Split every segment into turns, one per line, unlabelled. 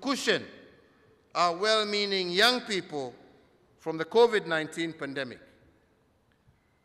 cushion our well-meaning young people from the COVID-19 pandemic.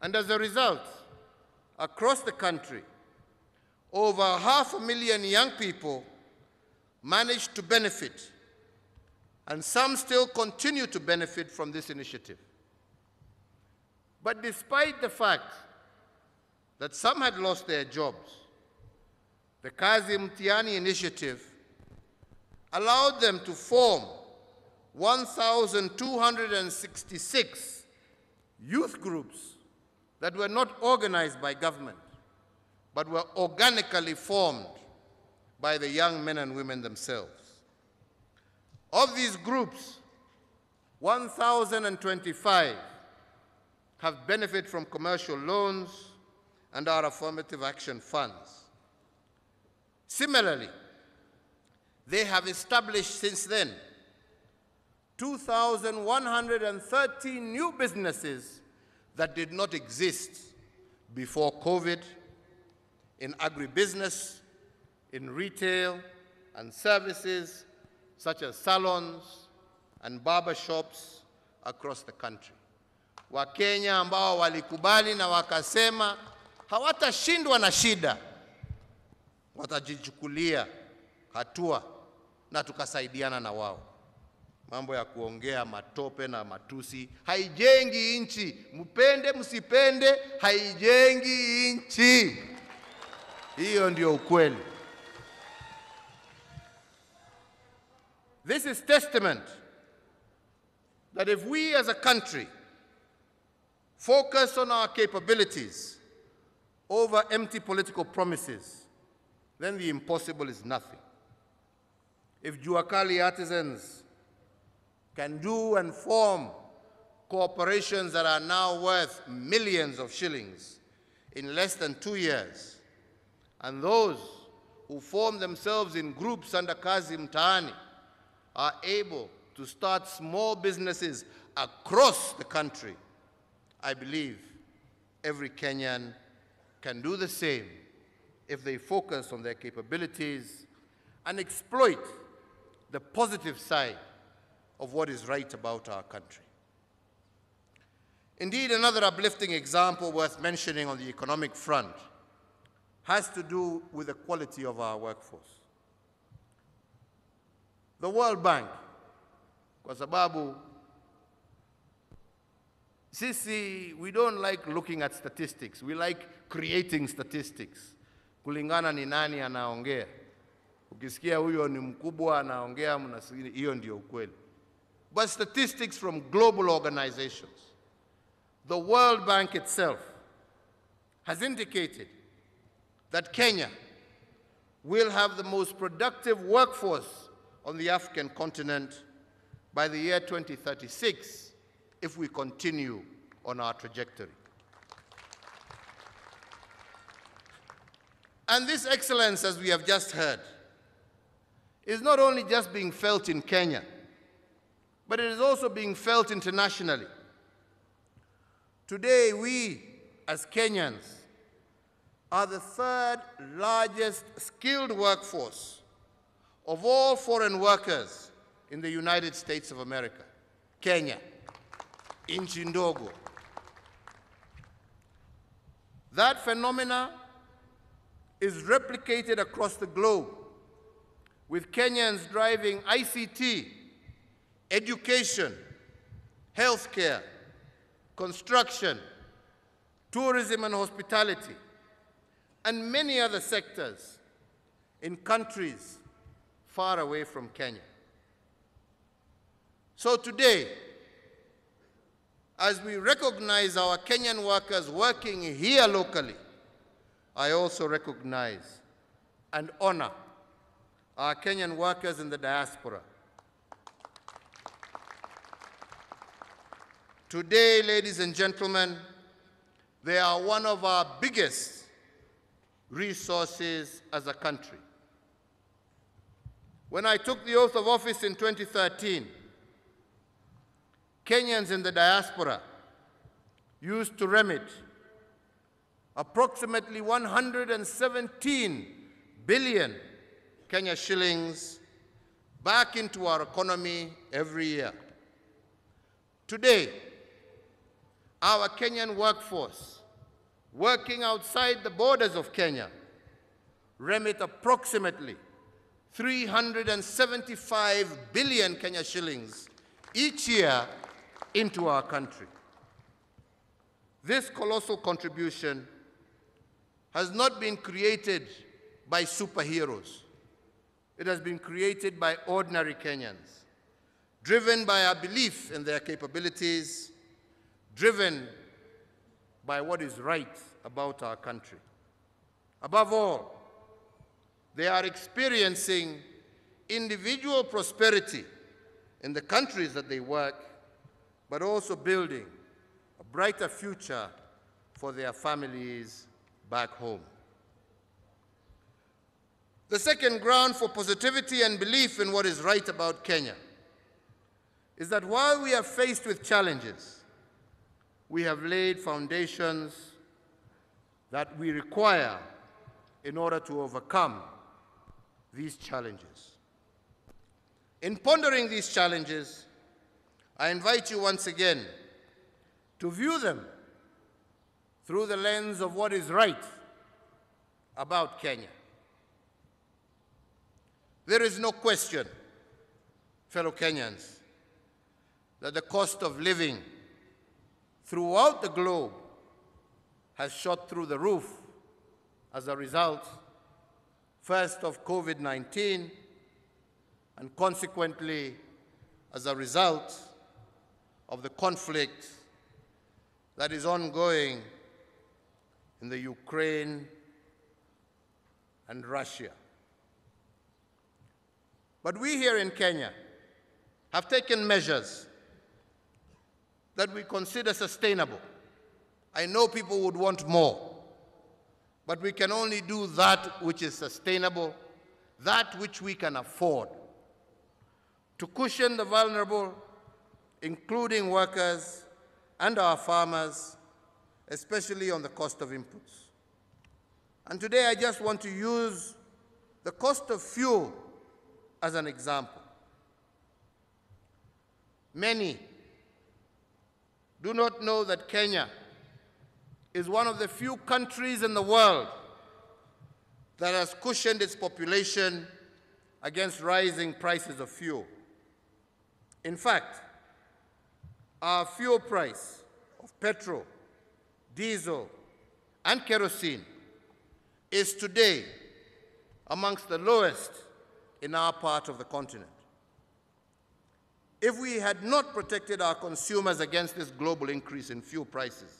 And as a result, across the country, over 500,000 young people managed to benefit, and some still continue to benefit from this initiative. But despite the fact that some had lost their jobs, the Kazi Mtihani initiative allowed them to form 1,266 youth groups that were not organized by government, but were organically formed by the young men and women themselves. Of these groups, 1,025 have benefited from commercial loans and our affirmative action funds. Similarly, they have established since then 2,113 new businesses that did not exist before COVID, in agribusiness, in retail and services such as salons and barber shops across the country. Wakenya ambao walikubali na wakasema hawatashindwa na shida, watajichukulia hatua na tukasaidiana na wao. Mambo ya kuongea matope na matusi haijengi nchi. Mpende msipende, haijengi nchi. Hiyo ndio ukweli. This is testament that if we as a country focus on our capabilities over empty political promises, then the impossible is nothing. If Juakali artisans can do and form corporations that are now worth millions of shillings in less than 2 years, and those who form themselves in groups under Kazi Mtaani are able to start small businesses across the country, I believe every Kenyan can do the same if they focus on their capabilities and exploit the positive side of what is right about our country. Indeed, another uplifting example worth mentioning on the economic front has to do with the quality of our workforce. The World Bank, kwa sababu sisi, we don't like looking at statistics. We like creating statistics. Kulingana ni nani anaongea. Ukisikia huyo ni mkubwa anaongea, mnasikia hiyo ndio ukweli. But statistics from global organizations, the World Bank itself has indicated that Kenya will have the most productive workforce on the African continent by the year 2036 if we continue on our trajectory. And this excellence, as we have just heard, is not only just being felt in Kenya, but it is also being felt internationally. Today, we, as Kenyans, are the third largest skilled workforce of all foreign workers in the United States of America. Kenya, nchi ndogo. That phenomena is replicated across the globe, with Kenyans driving ICT, education, healthcare, construction, tourism and hospitality, and many other sectors in countries far away from Kenya. So today, as we recognize our Kenyan workers working here locally, I also recognize and honor our Kenyan workers in the diaspora. Today, ladies and gentlemen, they are one of our biggest resources as a country. When I took the oath of office in 2013, Kenyans in the diaspora used to remit approximately 117 billion Kenya shillings back into our economy every year. Today, our Kenyan workforce, working outside the borders of Kenya, remit approximately 375 billion Kenya shillings each year into our country. This colossal contribution has not been created by superheroes. It has been created by ordinary Kenyans, driven by our belief in their capabilities, driven by what is right about our country. Above all, they are experiencing individual prosperity in the countries that they work, but also building a brighter future for their families back home. The second ground for positivity and belief in what is right about Kenya is that while we are faced with challenges, we have laid foundations that we require in order to overcome these challenges. In pondering these challenges, I invite you once again to view them through the lens of what is right about Kenya. There is no question, fellow Kenyans, that the cost of living throughout the globe has shot through the roof as a result, first of COVID-19, and consequently as a result of the conflict that is ongoing in the Ukraine and Russia. But we here in Kenya have taken measures that we consider sustainable. I know people would want more, but we can only do that which is sustainable, that which we can afford, to cushion the vulnerable, including workers and our farmers, especially on the cost of inputs. And today I just want to use the cost of fuel as an example. Many do not know that Kenya is one of the few countries in the world that has cushioned its population against rising prices of fuel. In fact, our fuel price of petrol, diesel, and kerosene is today amongst the lowest in our part of the continent. If we had not protected our consumers against this global increase in fuel prices,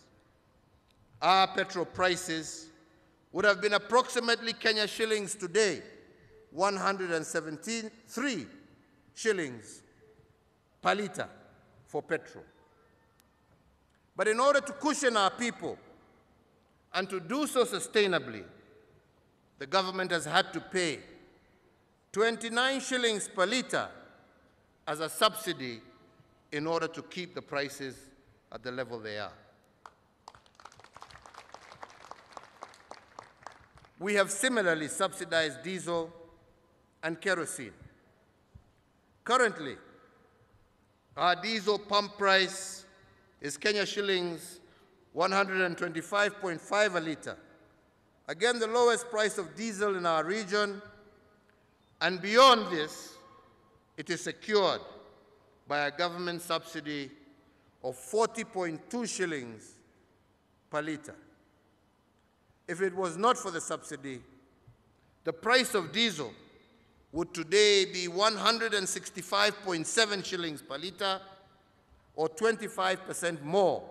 our petrol prices would have been approximately Kenya shillings today, 173 shillings per litre for petrol. But in order to cushion our people and to do so sustainably, the government has had to pay 29 shillings per litre as a subsidy in order to keep the prices at the level they are. We have similarly subsidized diesel and kerosene. Currently, our diesel pump price is Kenya shillings 125.5 a litre. Again, the lowest price of diesel in our region, and beyond this, it is secured by a government subsidy of 40.2 shillings per litre. If it was not for the subsidy, the price of diesel would today be 165.7 shillings per litre, or 25% more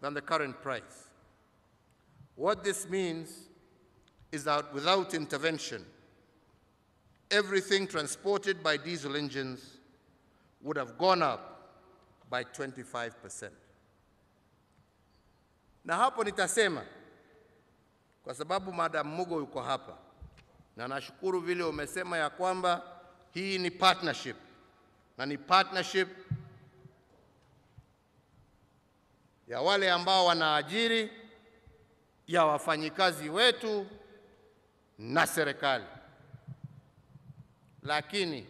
than the current price. What this means is that without intervention, everything transported by diesel engines would have gone up by 25%. Na hapo nitasema, kwa sababu Madam Mugo yuko hapa, na nashukuru vile umesema ya kwamba hii ni partnership, na ni partnership ya wale ambao wanaajiri, ya wafanyikazi wetu na serikali. Lakini